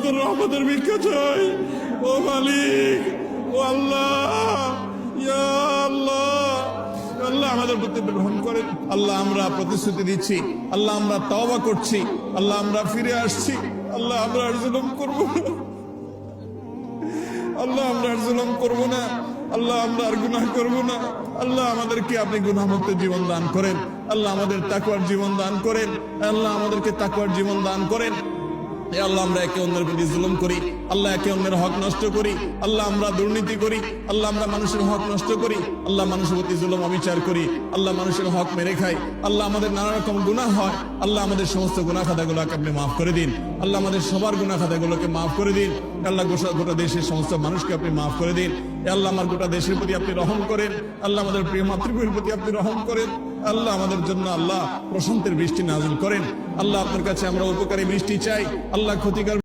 তোর রহমতের ভিক্ষা চাই। ও মালিক, ও আল্লাহ, ইয়া আল্লাহ, আল্লাহ আমাদের প্রতি গ্রহণ করেন। আল্লাহ আমরা প্রতিশ্রুতি দিচ্ছি, আল্লাহ আমরা তওবা করছি, আল্লাহ আমরা ফিরে আসছি, আল্লাহ আমরা আর জুলুম করবো না, আল্লাহ আমরা আর জুলুম করবো না, আল্লাহ আমরা আর গুনাহ করবো না। আল্লাহ আমাদেরকে আপনি গুনাহমুক্ত জীবন দান করেন, আল্লাহ আমাদের তাকওয়ার জীবন দান করেন, আল্লাহ আমাদেরকে তাকওয়ার জীবন দান করেন। এ আল্লাহ আমরা একে অন্যের প্রতি জুলুম করি, আল্লাহ একে অন্যের হক নষ্ট করি, আল্লাহ আমরা দুর্নীতি করি, আল্লাহ আমরা মানুষের হক নষ্ট করি, আল্লাহ মানুষের প্রতি জুলুম অবিচার করি, আল্লাহ মানুষের হক মেরে খাই, আল্লাহ আমাদের নানা রকম গুনাহ হয়। আল্লাহ আমাদের সমস্ত গুনাহ খাতাগুলোকে আপনি মাফ করে দিন, আল্লাহ আমাদের সবার গুনাহ খাতাগুলোকে মাফ করে দিন। আল্লাহ গোটা দেশের সমস্ত মানুষকে আপনি মাফ করে দিন। আল্লাহ আমার গোটা দেশের প্রতি আপনি রহম করেন, আল্লাহ আমাদের প্রিয় মাতৃভূমির প্রতি আপনি রহম করেন। আল্লাহ আমাদের জন্য আল্লাহ প্রশান্তের বৃষ্টি নাযিল করেন। আল্লাহ আপনার কাছে আমরা উপকারী বৃষ্টি চাই, আল্লাহ ক্ষতিকর